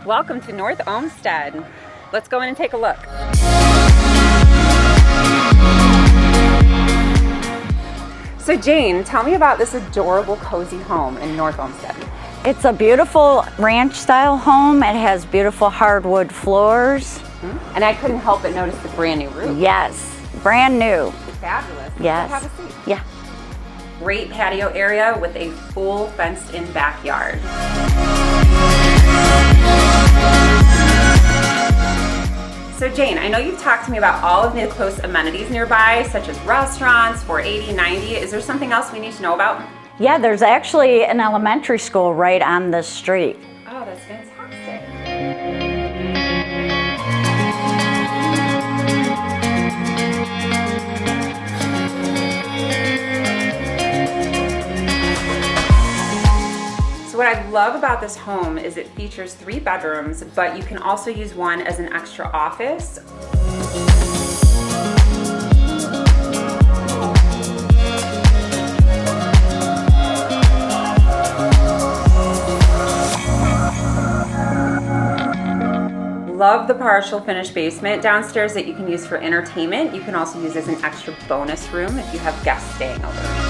Welcome to North Olmsted. Let's go in and take a look. So Jane, tell me about this adorable, cozy home in North Olmsted. It's a beautiful ranch style home. It has beautiful hardwood floors. And I couldn't help but notice the brand new roof. Yes, brand new. Fabulous. Yes. Have a seat. Yeah. Great patio area with a full fenced-in backyard. So Jane, I know you've talked to me about all of the close amenities nearby, such as restaurants, 480, 90. Is there something else we need to know about? Yeah, there's actually an elementary school right on this street. Oh, that's fantastic. So what I love about this home is it features 3 bedrooms, but you can also use one as an extra office. Love the partial finished basement downstairs that you can use for entertainment. You can also use as an extra bonus room if you have guests staying over.